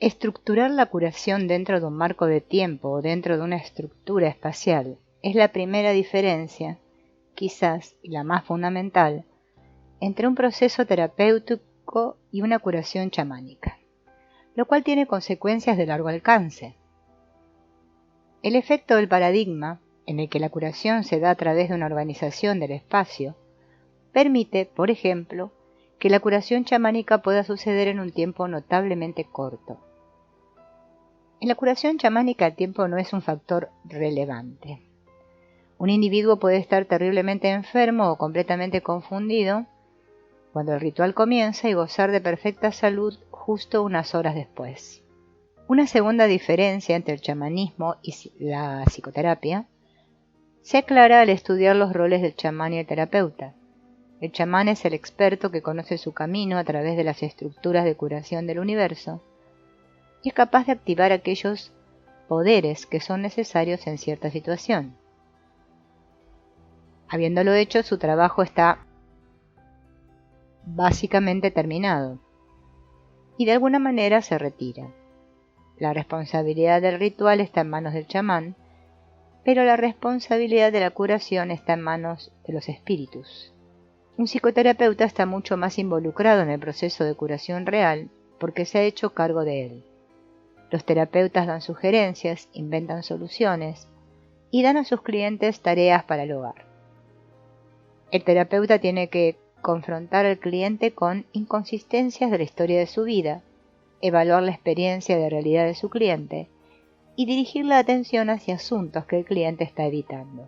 Estructurar la curación dentro de un marco de tiempo o dentro de una estructura espacial es la primera diferencia, quizás y la más fundamental, entre un proceso terapéutico y una curación chamánica, lo cual tiene consecuencias de largo alcance. El efecto del paradigma, en el que la curación se da a través de una organización del espacio, permite, por ejemplo, que la curación chamánica pueda suceder en un tiempo notablemente corto. En la curación chamánica el tiempo no es un factor relevante. Un individuo puede estar terriblemente enfermo o completamente confundido cuando el ritual comienza y gozar de perfecta salud justo unas horas después. Una segunda diferencia entre el chamanismo y la psicoterapia se aclara al estudiar los roles del chamán y el terapeuta. El chamán es el experto que conoce su camino a través de las estructuras de curación del universo y es capaz de activar aquellos poderes que son necesarios en cierta situación. Habiéndolo hecho, su trabajo está básicamente terminado y de alguna manera se retira. La responsabilidad del ritual está en manos del chamán, pero la responsabilidad de la curación está en manos de los espíritus. Un psicoterapeuta está mucho más involucrado en el proceso de curación real porque se ha hecho cargo de él. Los terapeutas dan sugerencias, inventan soluciones y dan a sus clientes tareas para el hogar. El terapeuta tiene que confrontar al cliente con inconsistencias de la historia de su vida, evaluar la experiencia de realidad de su cliente y dirigir la atención hacia asuntos que el cliente está evitando.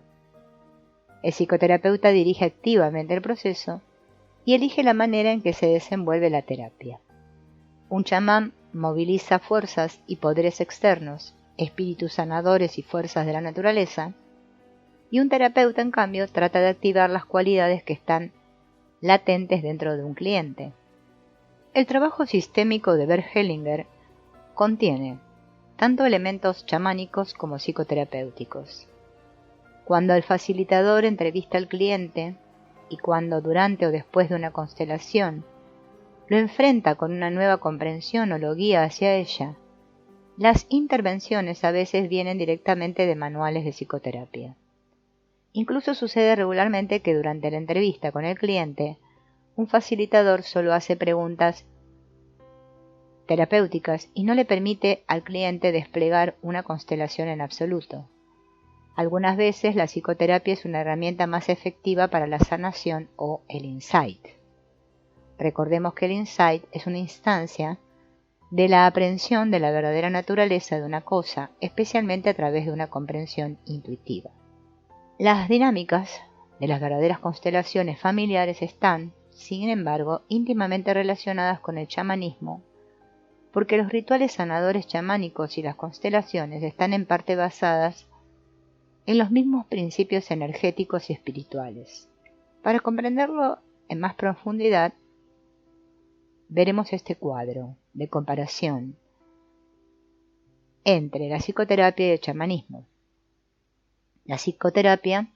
El psicoterapeuta dirige activamente el proceso y elige la manera en que se desenvuelve la terapia. Un chamán moviliza fuerzas y poderes externos, espíritus sanadores y fuerzas de la naturaleza, y un terapeuta, en cambio, trata de activar las cualidades que están latentes dentro de un cliente. El trabajo sistémico de Bert Hellinger contiene tanto elementos chamánicos como psicoterapéuticos. Cuando el facilitador entrevista al cliente y cuando durante o después de una constelación lo enfrenta con una nueva comprensión o lo guía hacia ella, las intervenciones a veces vienen directamente de manuales de psicoterapia. Incluso sucede regularmente que durante la entrevista con el cliente, un facilitador solo hace preguntas terapéuticas y no le permite al cliente desplegar una constelación en absoluto. Algunas veces la psicoterapia es una herramienta más efectiva para la sanación o el insight. Recordemos que el insight es una instancia de la aprehensión de la verdadera naturaleza de una cosa, especialmente a través de una comprensión intuitiva. Las dinámicas de las verdaderas constelaciones familiares están, sin embargo, íntimamente relacionadas con el chamanismo, porque los rituales sanadores chamánicos y las constelaciones están en parte basadas en los mismos principios energéticos y espirituales. Para comprenderlo en más profundidad, veremos este cuadro de comparación entre la psicoterapia y el chamanismo. La psicoterapia,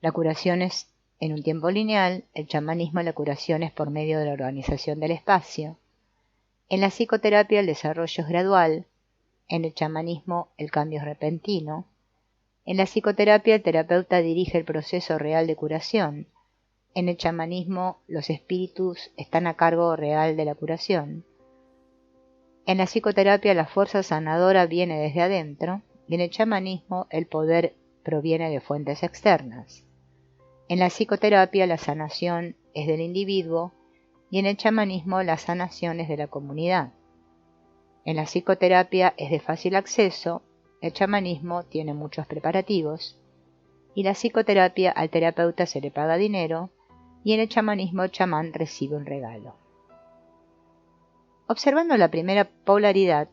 la curación es en un tiempo lineal, el chamanismo, la curación es por medio de la organización del espacio. En la psicoterapia el desarrollo es gradual, en el chamanismo el cambio es repentino. En la psicoterapia el terapeuta dirige el proceso real de curación. En el chamanismo los espíritus están a cargo real de la curación. En la psicoterapia la fuerza sanadora viene desde adentro y en el chamanismo el poder proviene de fuentes externas. En la psicoterapia la sanación es del individuo y en el chamanismo la sanación es de la comunidad. En la psicoterapia es de fácil acceso, el chamanismo tiene muchos preparativos y la psicoterapia al terapeuta se le paga dinero y en el chamanismo el chamán recibe un regalo. Observando la primera polaridad,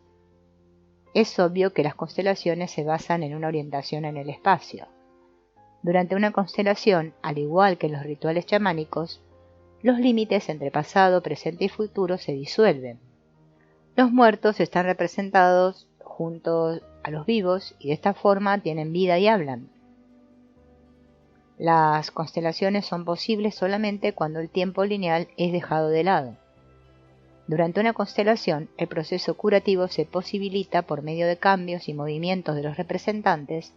es obvio que las constelaciones se basan en una orientación en el espacio. Durante una constelación, al igual que en los rituales chamánicos, los límites entre pasado, presente y futuro se disuelven. Los muertos están representados junto a los vivos y de esta forma tienen vida y hablan. Las constelaciones son posibles solamente cuando el tiempo lineal es dejado de lado. Durante una constelación, el proceso curativo se posibilita por medio de cambios y movimientos de los representantes.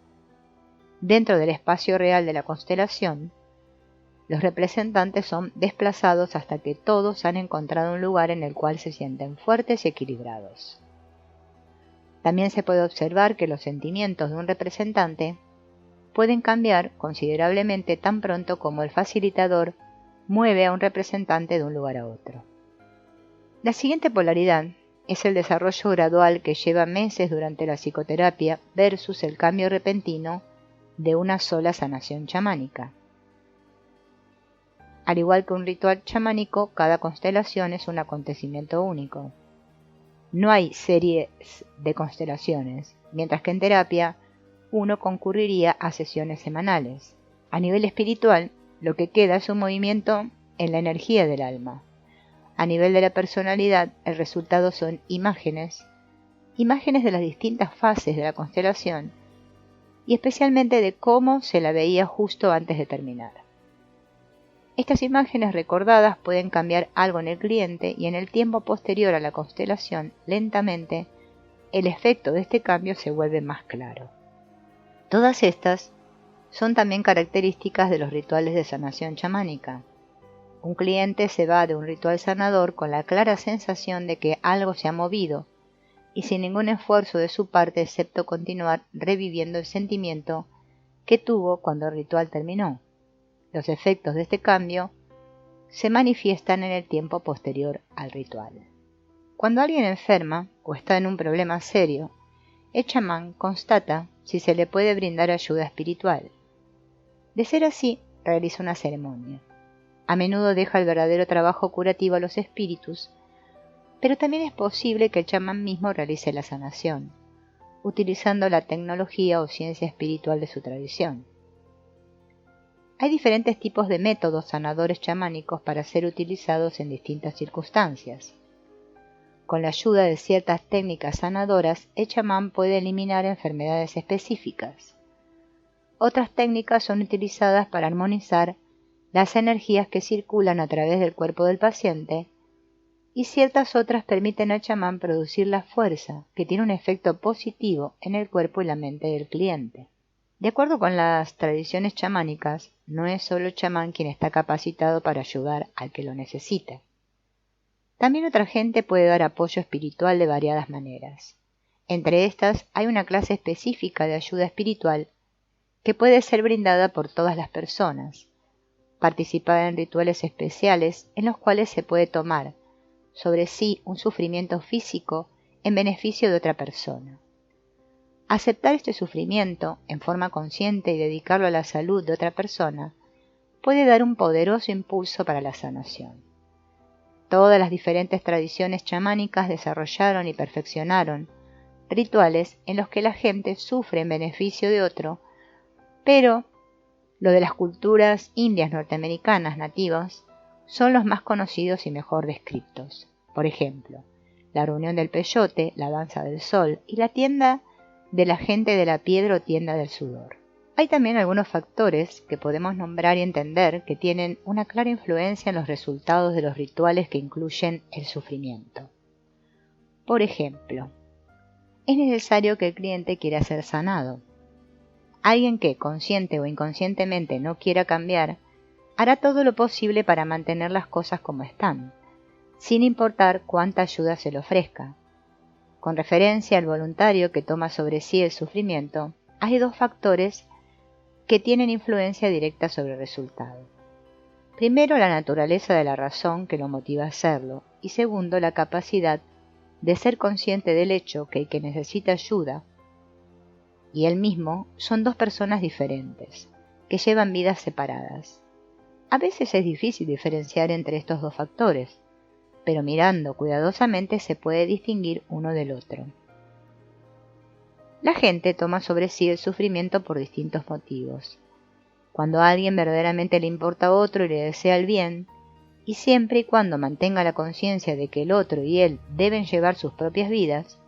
Dentro del espacio real de la constelación, los representantes son desplazados hasta que todos han encontrado un lugar en el cual se sienten fuertes y equilibrados. También se puede observar que los sentimientos de un representante pueden cambiar considerablemente tan pronto como el facilitador mueve a un representante de un lugar a otro. La siguiente polaridad es el desarrollo gradual que lleva meses durante la psicoterapia versus el cambio repentino de una sola sanación chamánica. Al igual que un ritual chamánico, cada constelación es un acontecimiento único. No hay series de constelaciones, mientras que en terapia uno concurriría a sesiones semanales. A nivel espiritual, lo que queda es un movimiento en la energía del alma. A nivel de la personalidad, el resultado son imágenes de las distintas fases de la constelación y especialmente de cómo se la veía justo antes de terminar. Estas imágenes recordadas pueden cambiar algo en el cliente y en el tiempo posterior a la constelación, lentamente, el efecto de este cambio se vuelve más claro. Todas estas son también características de los rituales de sanación chamánica. Un cliente se va de un ritual sanador con la clara sensación de que algo se ha movido y sin ningún esfuerzo de su parte excepto continuar reviviendo el sentimiento que tuvo cuando el ritual terminó. Los efectos de este cambio se manifiestan en el tiempo posterior al ritual. Cuando alguien enferma o está en un problema serio, el chamán constata si se le puede brindar ayuda espiritual. De ser así, realiza una ceremonia. A menudo deja el verdadero trabajo curativo a los espíritus, pero también es posible que el chamán mismo realice la sanación, utilizando la tecnología o ciencia espiritual de su tradición. Hay diferentes tipos de métodos sanadores chamánicos para ser utilizados en distintas circunstancias. Con la ayuda de ciertas técnicas sanadoras, el chamán puede eliminar enfermedades específicas. Otras técnicas son utilizadas para armonizar las energías que circulan a través del cuerpo del paciente, y ciertas otras permiten al chamán producir la fuerza, que tiene un efecto positivo en el cuerpo y la mente del cliente. De acuerdo con las tradiciones chamánicas, no es solo el chamán quien está capacitado para ayudar al que lo necesita. También otra gente puede dar apoyo espiritual de variadas maneras. Entre estas hay una clase específica de ayuda espiritual que puede ser brindada por todas las personas, participar en rituales especiales en los cuales se puede tomar sobre sí un sufrimiento físico en beneficio de otra persona. Aceptar este sufrimiento en forma consciente y dedicarlo a la salud de otra persona puede dar un poderoso impulso para la sanación. Todas las diferentes tradiciones chamánicas desarrollaron y perfeccionaron rituales en los que la gente sufre en beneficio de otro, pero los de las culturas indias norteamericanas nativas son los más conocidos y mejor descritos. Por ejemplo, la reunión del peyote, la danza del sol y la tienda de la gente de la piedra o tienda del sudor. Hay también algunos factores que podemos nombrar y entender que tienen una clara influencia en los resultados de los rituales que incluyen el sufrimiento. Por ejemplo, es necesario que el cliente quiera ser sanado. Alguien que, consciente o inconscientemente, no quiera cambiar, hará todo lo posible para mantener las cosas como están, sin importar cuánta ayuda se le ofrezca. Con referencia al voluntario que toma sobre sí el sufrimiento, hay dos factores que tienen influencia directa sobre el resultado. Primero, la naturaleza de la razón que lo motiva a hacerlo, y segundo, la capacidad de ser consciente del hecho que el que necesita ayuda y él mismo son dos personas diferentes, que llevan vidas separadas. A veces es difícil diferenciar entre estos dos factores, pero mirando cuidadosamente se puede distinguir uno del otro. La gente toma sobre sí el sufrimiento por distintos motivos. Cuando a alguien verdaderamente le importa a otro y le desea el bien, y siempre y cuando mantenga la conciencia de que el otro y él deben llevar sus propias vidas,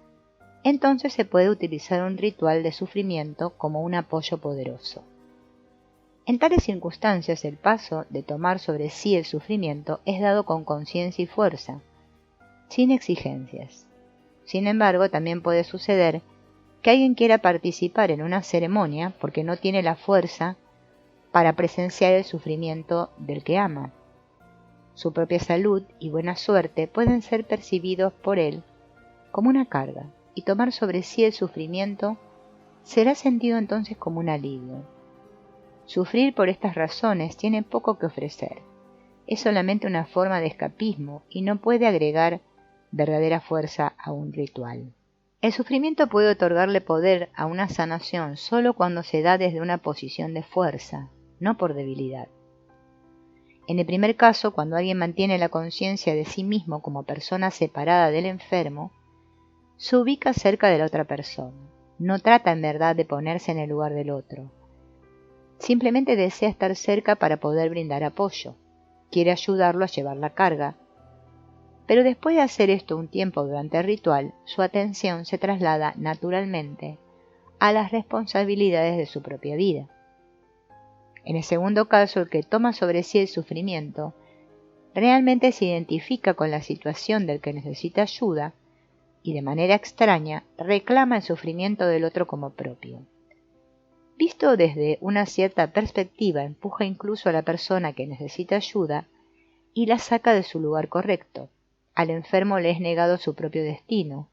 entonces se puede utilizar un ritual de sufrimiento como un apoyo poderoso. En tales circunstancias, el paso de tomar sobre sí el sufrimiento es dado con conciencia y fuerza, sin exigencias. Sin embargo, también puede suceder que alguien quiera participar en una ceremonia porque no tiene la fuerza para presenciar el sufrimiento del que ama. Su propia salud y buena suerte pueden ser percibidos por él como una carga, y tomar sobre sí el sufrimiento será sentido entonces como un alivio. Sufrir por estas razones tiene poco que ofrecer. Es solamente una forma de escapismo y no puede agregar verdadera fuerza a un ritual. El sufrimiento puede otorgarle poder a una sanación solo cuando se da desde una posición de fuerza, no por debilidad. En el primer caso, cuando alguien mantiene la conciencia de sí mismo como persona separada del enfermo, se ubica cerca de la otra persona. No trata en verdad de ponerse en el lugar del otro. Simplemente desea estar cerca para poder brindar apoyo. Quiere ayudarlo a llevar la carga. Pero después de hacer esto un tiempo durante el ritual, su atención se traslada naturalmente a las responsabilidades de su propia vida. En el segundo caso, el que toma sobre sí el sufrimiento realmente se identifica con la situación del que necesita ayuda y de manera extraña reclama el sufrimiento del otro como propio. Visto desde una cierta perspectiva, empuja incluso a la persona que necesita ayuda y la saca de su lugar correcto. Al enfermo le es negado su propio destino,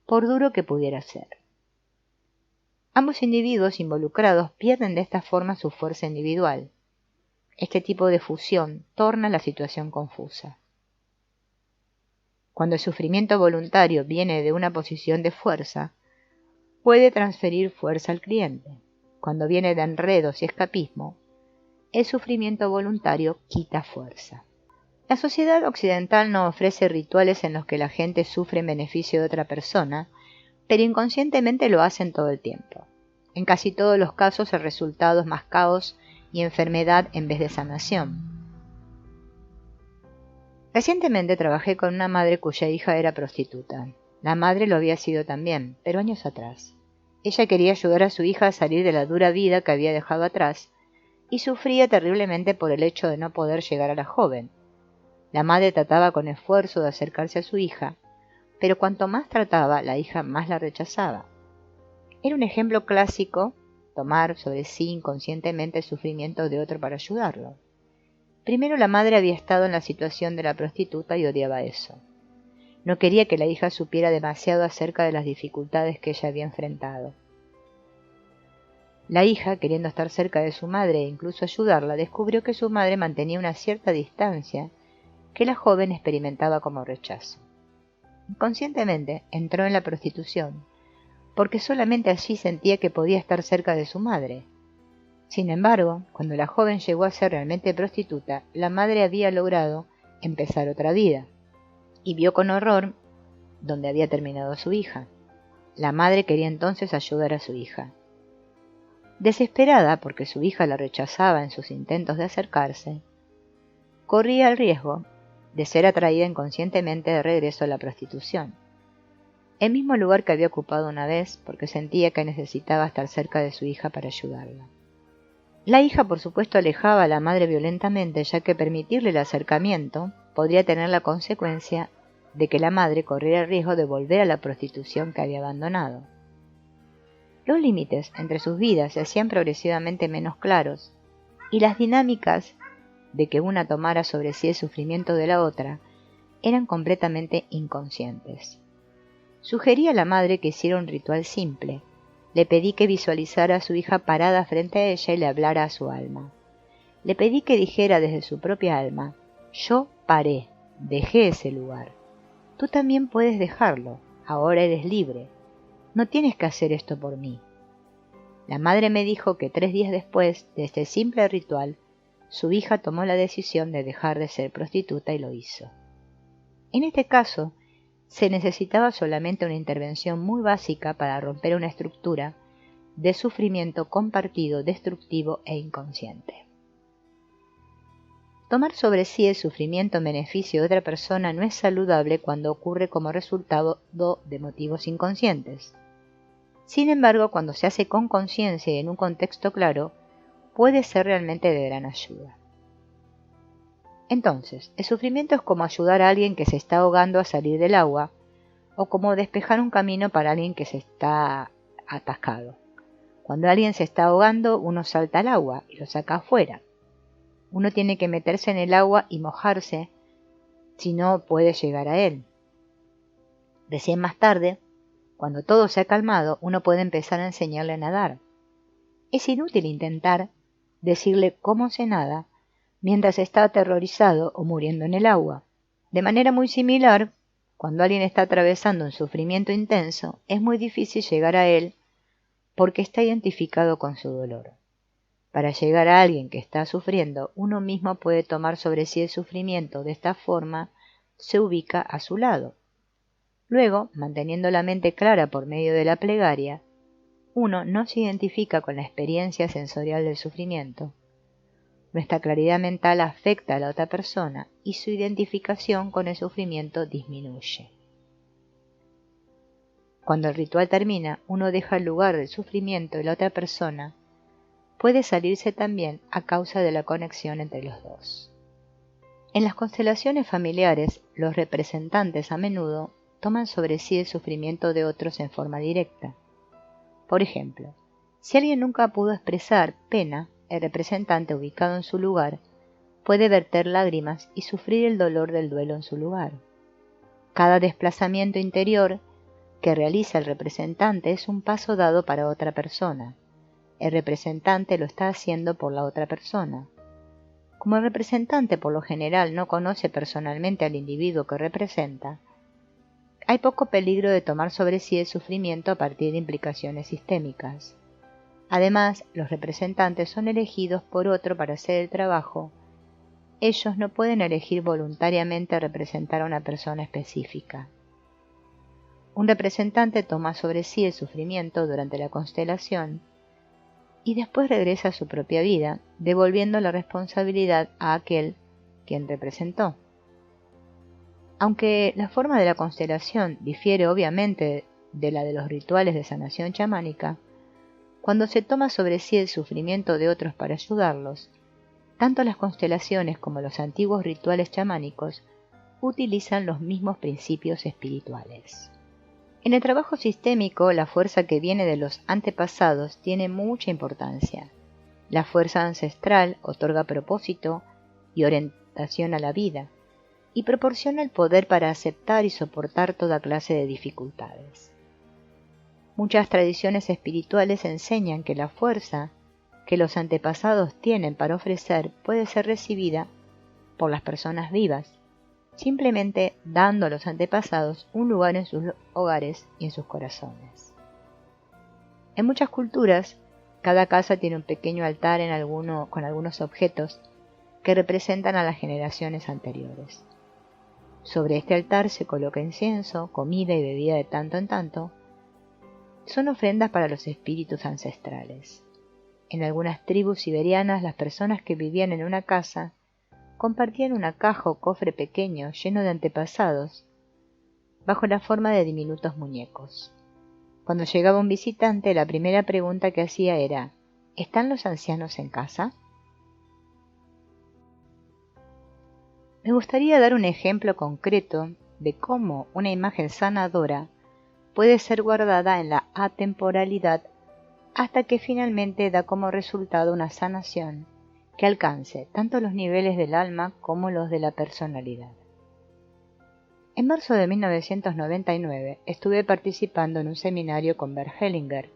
por duro que pudiera ser. Ambos individuos involucrados pierden de esta forma su fuerza individual. Este tipo de fusión torna la situación confusa. Cuando el sufrimiento voluntario viene de una posición de fuerza, puede transferir fuerza al cliente. Cuando viene de enredos y escapismo, el sufrimiento voluntario quita fuerza. La sociedad occidental no ofrece rituales en los que la gente sufre en beneficio de otra persona, pero inconscientemente lo hacen todo el tiempo. En casi todos los casos el resultado es más caos y enfermedad en vez de sanación. Recientemente trabajé con una madre cuya hija era prostituta. La madre lo había sido también, pero años atrás. Ella quería ayudar a su hija a salir de la dura vida que había dejado atrás y sufría terriblemente por el hecho de no poder llegar a la joven. La madre trataba con esfuerzo de acercarse a su hija, pero cuanto más trataba, la hija más la rechazaba. Era un ejemplo clásico tomar sobre sí inconscientemente el sufrimiento de otro para ayudarlo. Primero, la madre había estado en la situación de la prostituta y odiaba eso. No quería que la hija supiera demasiado acerca de las dificultades que ella había enfrentado. La hija, queriendo estar cerca de su madre e incluso ayudarla, descubrió que su madre mantenía una cierta distancia que la joven experimentaba como rechazo. Inconscientemente entró en la prostitución, porque solamente allí sentía que podía estar cerca de su madre. Sin embargo, cuando la joven llegó a ser realmente prostituta, la madre había logrado empezar otra vida, y vio con horror donde había terminado su hija. La madre quería entonces ayudar a su hija. Desesperada porque su hija la rechazaba en sus intentos de acercarse, corría el riesgo de ser atraída inconscientemente de regreso a la prostitución, el mismo lugar que había ocupado una vez porque sentía que necesitaba estar cerca de su hija para ayudarla. La hija, por supuesto, alejaba a la madre violentamente, ya que permitirle el acercamiento podría tener la consecuencia de que la madre corriera el riesgo de volver a la prostitución que había abandonado. Los límites entre sus vidas se hacían progresivamente menos claros, y las dinámicas de que una tomara sobre sí el sufrimiento de la otra eran completamente inconscientes. Sugerí a la madre que hiciera un ritual simple. Le pedí que visualizara a su hija parada frente a ella y le hablara a su alma. Le pedí que dijera desde su propia alma: yo paré, dejé ese lugar. Tú también puedes dejarlo, ahora eres libre. No tienes que hacer esto por mí. La madre me dijo que 3 días después de este simple ritual, su hija tomó la decisión de dejar de ser prostituta y lo hizo. En este caso, se necesitaba solamente una intervención muy básica para romper una estructura de sufrimiento compartido, destructivo e inconsciente. Tomar sobre sí el sufrimiento en beneficio de otra persona no es saludable cuando ocurre como resultado de motivos inconscientes. Sin embargo, cuando se hace con conciencia y en un contexto claro, puede ser realmente de gran ayuda. Entonces, el sufrimiento es como ayudar a alguien que se está ahogando a salir del agua, o como despejar un camino para alguien que se está atascado. Cuando alguien se está ahogando, uno salta al agua y lo saca afuera. Uno tiene que meterse en el agua y mojarse, si no puede llegar a él. Recién más tarde, cuando todo se ha calmado, uno puede empezar a enseñarle a nadar. Es inútil intentar decirle cómo se nada mientras está aterrorizado o muriendo en el agua. De manera muy similar, cuando alguien está atravesando un sufrimiento intenso, es muy difícil llegar a él porque está identificado con su dolor. Para llegar a alguien que está sufriendo, uno mismo puede tomar sobre sí el sufrimiento. De esta forma, se ubica a su lado. Luego, manteniendo la mente clara por medio de la plegaria, uno no se identifica con la experiencia sensorial del sufrimiento. Nuestra claridad mental afecta a la otra persona y su identificación con el sufrimiento disminuye. Cuando el ritual termina, uno deja el lugar del sufrimiento y la otra persona puede salirse también a causa de la conexión entre los dos. En las constelaciones familiares, los representantes a menudo toman sobre sí el sufrimiento de otros en forma directa. Por ejemplo, si alguien nunca pudo expresar pena, el representante ubicado en su lugar puede verter lágrimas y sufrir el dolor del duelo en su lugar. Cada desplazamiento interior que realiza el representante es un paso dado para otra persona. El representante lo está haciendo por la otra persona. Como el representante por lo general no conoce personalmente al individuo que representa, hay poco peligro de tomar sobre sí el sufrimiento a partir de implicaciones sistémicas. Además, los representantes son elegidos por otro para hacer el trabajo. Ellos no pueden elegir voluntariamente representar a una persona específica. Un representante toma sobre sí el sufrimiento durante la constelación y después regresa a su propia vida, devolviendo la responsabilidad a aquel quien representó. Aunque la forma de la constelación difiere obviamente de la de los rituales de sanación chamánica, cuando se toma sobre sí el sufrimiento de otros para ayudarlos, tanto las constelaciones como los antiguos rituales chamánicos utilizan los mismos principios espirituales. En el trabajo sistémico, la fuerza que viene de los antepasados tiene mucha importancia. La fuerza ancestral otorga propósito y orientación a la vida, y proporciona el poder para aceptar y soportar toda clase de dificultades. Muchas tradiciones espirituales enseñan que la fuerza que los antepasados tienen para ofrecer puede ser recibida por las personas vivas, simplemente dando a los antepasados un lugar en sus hogares y en sus corazones. En muchas culturas, cada casa tiene un pequeño altar con algunos objetos que representan a las generaciones anteriores. Sobre este altar se coloca incienso, comida y bebida de tanto en tanto. Son ofrendas para los espíritus ancestrales. En algunas tribus siberianas, las personas que vivían en una casa compartían una caja o cofre pequeño lleno de antepasados, bajo la forma de diminutos muñecos. Cuando llegaba un visitante, la primera pregunta que hacía era: ¿están los ancianos en casa? Me gustaría dar un ejemplo concreto de cómo una imagen sanadora puede ser guardada en la atemporalidad hasta que finalmente da como resultado una sanación que alcance tanto los niveles del alma como los de la personalidad. En marzo de 1999 estuve participando en un seminario con Bert Hellinger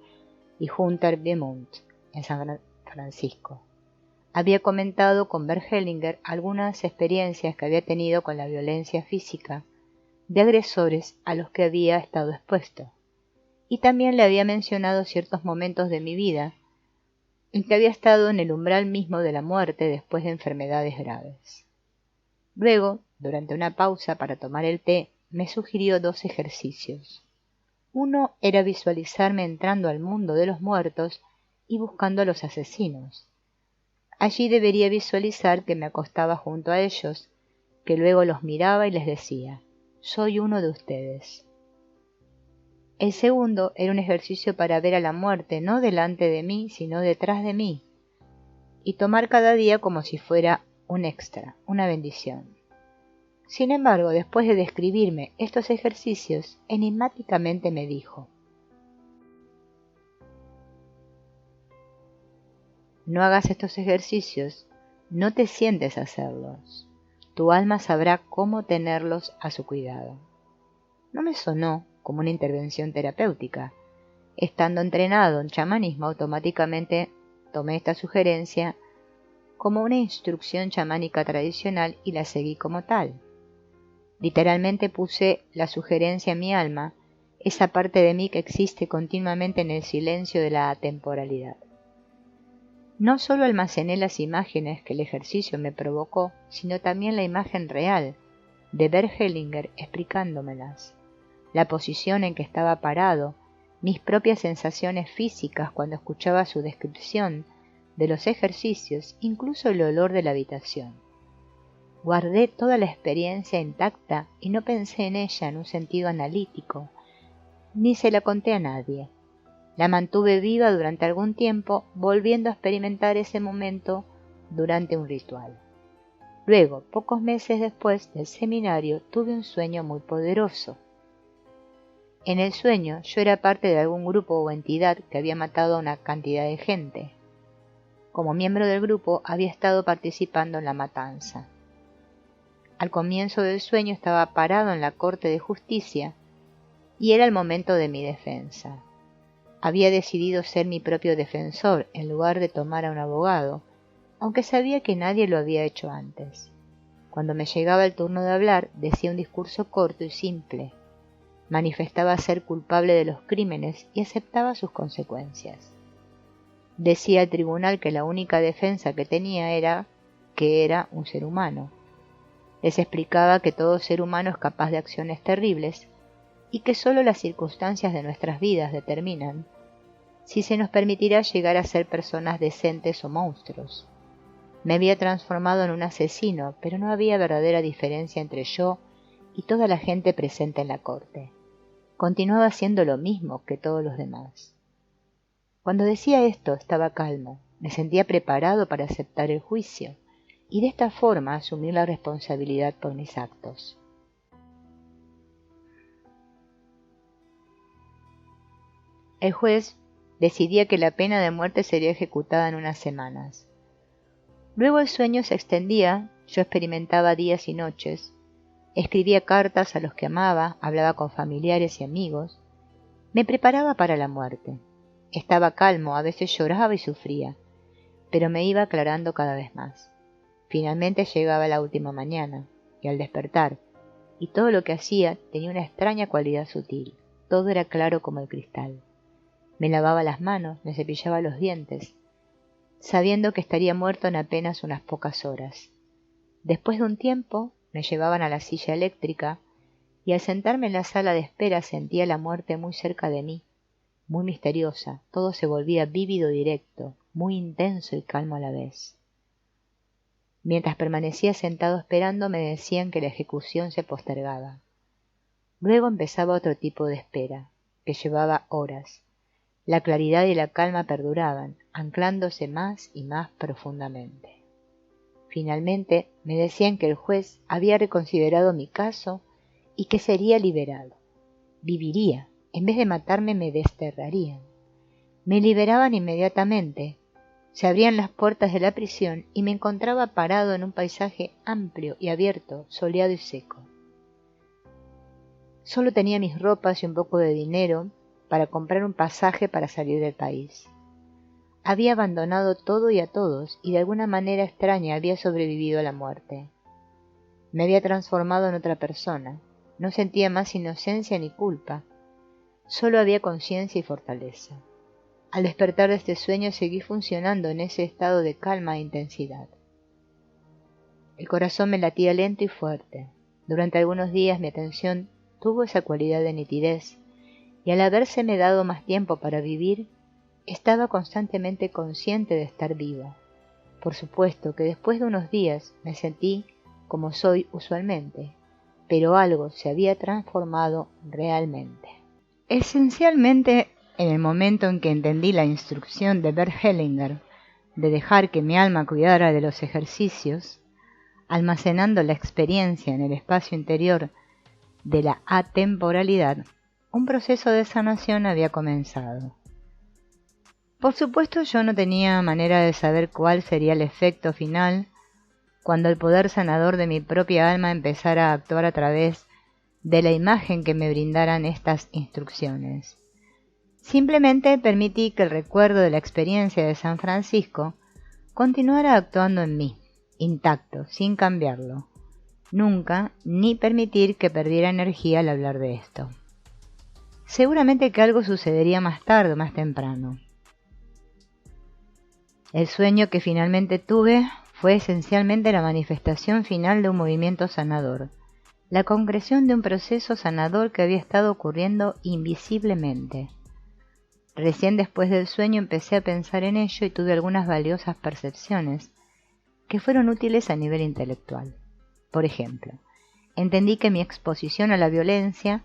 y Hunter Beaumont en San Francisco. Había comentado con Bert Hellinger algunas experiencias que había tenido con la violencia física de agresores a los que había estado expuesto, y también le había mencionado ciertos momentos de mi vida en que había estado en el umbral mismo de la muerte después de enfermedades graves. Luego, durante una pausa para tomar el té, me sugirió 2 ejercicios. Uno era visualizarme entrando al mundo de los muertos y buscando a los asesinos. Allí debería visualizar que me acostaba junto a ellos, que luego los miraba y les decía: soy uno de ustedes. El segundo era un ejercicio para ver a la muerte no delante de mí, sino detrás de mí, y tomar cada día como si fuera un extra, una bendición. Sin embargo, después de describirme estos ejercicios, enigmáticamente me dijo: no hagas estos ejercicios, no te sientes a hacerlos. Tu alma sabrá cómo tenerlos a su cuidado. No me sonó como una intervención terapéutica. Estando entrenado en chamanismo, automáticamente tomé esta sugerencia como una instrucción chamánica tradicional y la seguí como tal. Literalmente puse la sugerencia en mi alma, esa parte de mí que existe continuamente en el silencio de la atemporalidad. No solo almacené las imágenes que el ejercicio me provocó, sino también la imagen real de Bert Hellinger explicándomelas, la posición en que estaba parado, mis propias sensaciones físicas cuando escuchaba su descripción de los ejercicios, incluso el olor de la habitación. Guardé toda la experiencia intacta y no pensé en ella en un sentido analítico, ni se la conté a nadie. La mantuve viva durante algún tiempo, volviendo a experimentar ese momento durante un ritual. Luego, pocos meses después del seminario, tuve un sueño muy poderoso. En el sueño, yo era parte de algún grupo o entidad que había matado a una cantidad de gente. Como miembro del grupo, había estado participando en la matanza. Al comienzo del sueño estaba parado en la corte de justicia y era el momento de mi defensa. Había decidido ser mi propio defensor en lugar de tomar a un abogado, aunque sabía que nadie lo había hecho antes. Cuando me llegaba el turno de hablar, decía un discurso corto y simple. Manifestaba ser culpable de los crímenes y aceptaba sus consecuencias. Decía al tribunal que la única defensa que tenía era que era un ser humano. Les explicaba que todo ser humano es capaz de acciones terribles y que solo las circunstancias de nuestras vidas determinan si se nos permitirá llegar a ser personas decentes o monstruos. Me había transformado en un asesino, pero no había verdadera diferencia entre yo y toda la gente presente en la corte. Continuaba haciendo lo mismo que todos los demás. Cuando decía esto estaba calmo, me sentía preparado para aceptar el juicio y de esta forma asumir la responsabilidad por mis actos. El juez decidía que la pena de muerte sería ejecutada en unas semanas. Luego el sueño se extendía, yo experimentaba días y noches, escribía cartas a los que amaba, hablaba con familiares y amigos, me preparaba para la muerte. Estaba calmo, a veces lloraba y sufría, pero me iba aclarando cada vez más. Finalmente llegaba la última mañana, y al despertar, y todo lo que hacía tenía una extraña cualidad sutil, todo era claro como el cristal. Me lavaba las manos, me cepillaba los dientes, sabiendo que estaría muerto en apenas unas pocas horas. Después de un tiempo, me llevaban a la silla eléctrica, y al sentarme en la sala de espera sentía la muerte muy cerca de mí, muy misteriosa, todo se volvía vívido directo, muy intenso y calmo a la vez. Mientras permanecía sentado esperando, me decían que la ejecución se postergaba. Luego empezaba otro tipo de espera, que llevaba horas. La claridad y la calma perduraban, anclándose más y más profundamente. Finalmente me decían que el juez había reconsiderado mi caso y que sería liberado. Viviría, en vez de matarme me desterrarían. Me liberaban inmediatamente. Se abrían las puertas de la prisión y me encontraba parado en un paisaje amplio y abierto, soleado y seco. Solo tenía mis ropas y un poco de dinero para comprar un pasaje para salir del país. Había abandonado todo y a todos y de alguna manera extraña había sobrevivido a la muerte. Me había transformado en otra persona. No sentía más inocencia ni culpa. Solo había conciencia y fortaleza. Al despertar de este sueño seguí funcionando en ese estado de calma e intensidad. El corazón me latía lento y fuerte. Durante algunos días mi atención tuvo esa cualidad de nitidez, y al habérseme dado más tiempo para vivir, estaba constantemente consciente de estar viva. Por supuesto que después de unos días me sentí como soy usualmente, pero algo se había transformado realmente. Esencialmente, en el momento en que entendí la instrucción de Bert Hellinger de dejar que mi alma cuidara de los ejercicios, almacenando la experiencia en el espacio interior de la atemporalidad, un proceso de sanación había comenzado. Por supuesto, yo no tenía manera de saber cuál sería el efecto final cuando el poder sanador de mi propia alma empezara a actuar a través de la imagen que me brindaran estas instrucciones. Simplemente permití que el recuerdo de la experiencia de San Francisco continuara actuando en mí, intacto, sin cambiarlo, nunca, ni permitir que perdiera energía al hablar de esto. Seguramente que algo sucedería más tarde o más temprano. El sueño que finalmente tuve fue esencialmente la manifestación final de un movimiento sanador, la concreción de un proceso sanador que había estado ocurriendo invisiblemente. Recién después del sueño empecé a pensar en ello y tuve algunas valiosas percepciones que fueron útiles a nivel intelectual. Por ejemplo, entendí que mi exposición a la violencia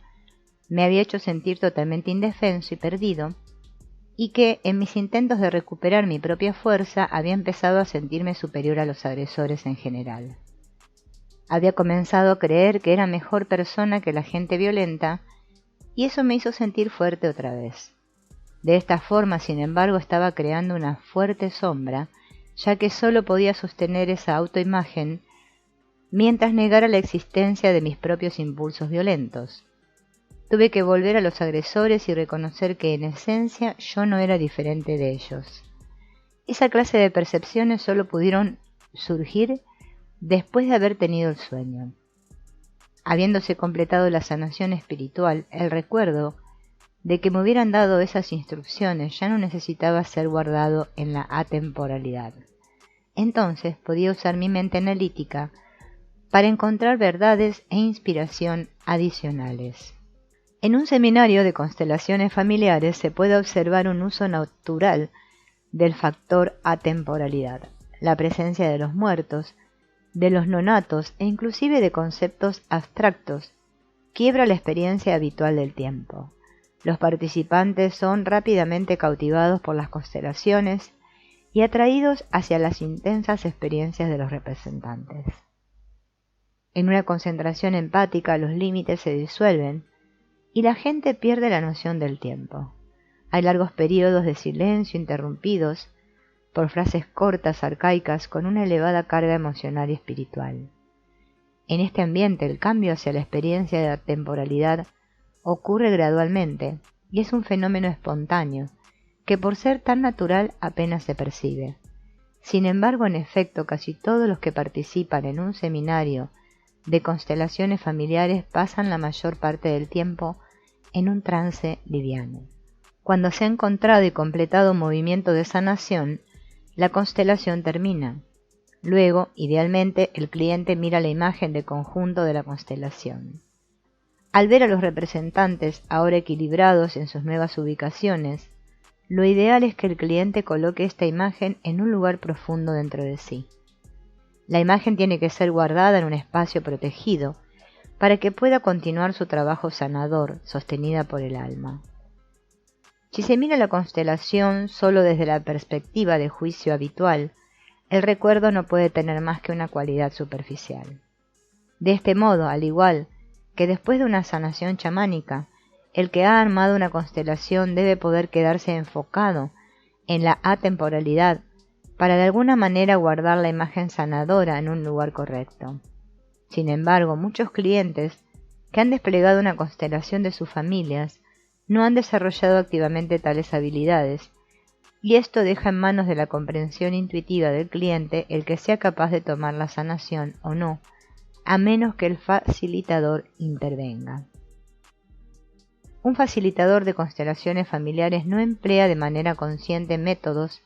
me había hecho sentir totalmente indefenso y perdido, y que en mis intentos de recuperar mi propia fuerza había empezado a sentirme superior a los agresores en general. Había comenzado a creer que era mejor persona que la gente violenta, y eso me hizo sentir fuerte otra vez. De esta forma, sin embargo, estaba creando una fuerte sombra, ya que solo podía sostener esa autoimagen mientras negara la existencia de mis propios impulsos violentos. Tuve que volver a los agresores y reconocer que en esencia yo no era diferente de ellos. Esa clase de percepciones solo pudieron surgir después de haber tenido el sueño. Habiéndose completado la sanación espiritual, el recuerdo de que me hubieran dado esas instrucciones ya no necesitaba ser guardado en la atemporalidad. Entonces podía usar mi mente analítica para encontrar verdades e inspiración adicionales. En un seminario de constelaciones familiares se puede observar un uso natural del factor atemporalidad, la presencia de los muertos, de los nonatos e inclusive de conceptos abstractos, quiebra la experiencia habitual del tiempo. Los participantes son rápidamente cautivados por las constelaciones y atraídos hacia las intensas experiencias de los representantes. En una concentración empática los límites se disuelven y la gente pierde la noción del tiempo. Hay largos periodos de silencio interrumpidos por frases cortas, arcaicas, con una elevada carga emocional y espiritual. En este ambiente, el cambio hacia la experiencia de la temporalidad ocurre gradualmente y es un fenómeno espontáneo que por ser tan natural apenas se percibe. Sin embargo, en efecto, casi todos los que participan en un seminario de constelaciones familiares pasan la mayor parte del tiempo en un trance liviano. Cuando se ha encontrado y completado un movimiento de sanación, la constelación termina. Luego, idealmente, el cliente mira la imagen de conjunto de la constelación. Al ver a los representantes ahora equilibrados en sus nuevas ubicaciones, lo ideal es que el cliente coloque esta imagen en un lugar profundo dentro de sí. La imagen tiene que ser guardada en un espacio protegido para que pueda continuar su trabajo sanador, sostenida por el alma. Si se mira la constelación solo desde la perspectiva de juicio habitual, el recuerdo no puede tener más que una cualidad superficial. De este modo, al igual que después de una sanación chamánica, el que ha armado una constelación debe poder quedarse enfocado en la atemporalidad para de alguna manera guardar la imagen sanadora en un lugar correcto. Sin embargo, muchos clientes que han desplegado una constelación de sus familias no han desarrollado activamente tales habilidades, y esto deja en manos de la comprensión intuitiva del cliente el que sea capaz de tomar la sanación o no, a menos que el facilitador intervenga. Un facilitador de constelaciones familiares no emplea de manera consciente métodos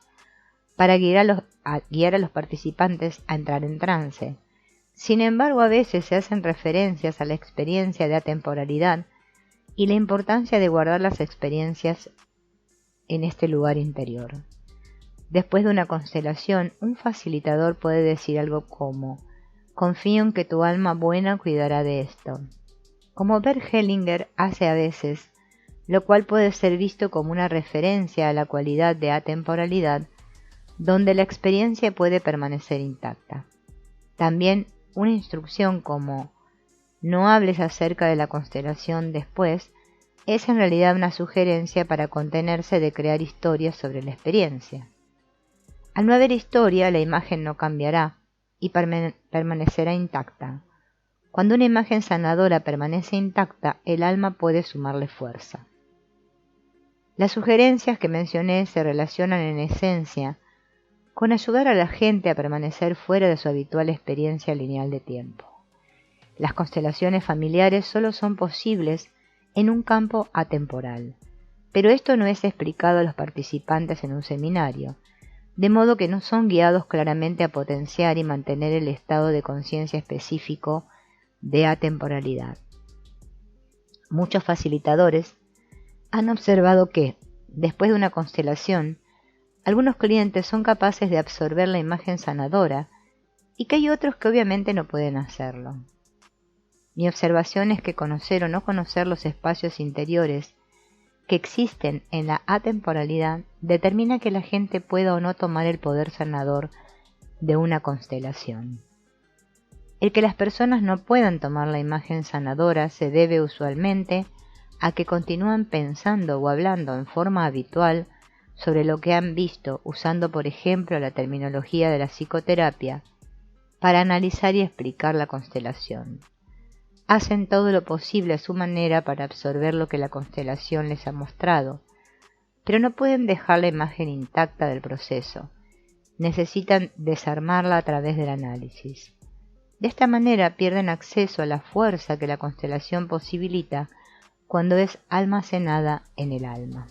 para guiar a los participantes a entrar en trance. Sin embargo, a veces se hacen referencias a la experiencia de atemporalidad y la importancia de guardar las experiencias en este lugar interior. Después de una constelación, un facilitador puede decir algo como: confío en que tu alma buena cuidará de esto, como Bert Hellinger hace a veces, lo cual puede ser visto como una referencia a la cualidad de atemporalidad, donde la experiencia puede permanecer intacta. También una instrucción como no hables acerca de la constelación después es en realidad una sugerencia para contenerse de crear historias sobre la experiencia. Al no haber historia, la imagen no cambiará y permanecerá intacta. Cuando una imagen sanadora permanece intacta, el alma puede sumarle fuerza. Las sugerencias que mencioné se relacionan en esencia con ayudar a la gente a permanecer fuera de su habitual experiencia lineal de tiempo. Las constelaciones familiares solo son posibles en un campo atemporal, pero esto no es explicado a los participantes en un seminario, de modo que no son guiados claramente a potenciar y mantener el estado de conciencia específico de atemporalidad. Muchos facilitadores han observado que, después de una constelación, algunos clientes son capaces de absorber la imagen sanadora y que hay otros que obviamente no pueden hacerlo. Mi observación es que conocer o no conocer los espacios interiores que existen en la atemporalidad determina que la gente pueda o no tomar el poder sanador de una constelación. El que las personas no puedan tomar la imagen sanadora se debe usualmente a que continúan pensando o hablando en forma habitual sobre lo que han visto, usando por ejemplo la terminología de la psicoterapia para analizar y explicar la constelación. Hacen todo lo posible a su manera para absorber lo que la constelación les ha mostrado, pero no pueden dejar la imagen intacta del proceso. Necesitan desarmarla a través del análisis. De esta manera pierden acceso a la fuerza que la constelación posibilita cuando es almacenada en el alma.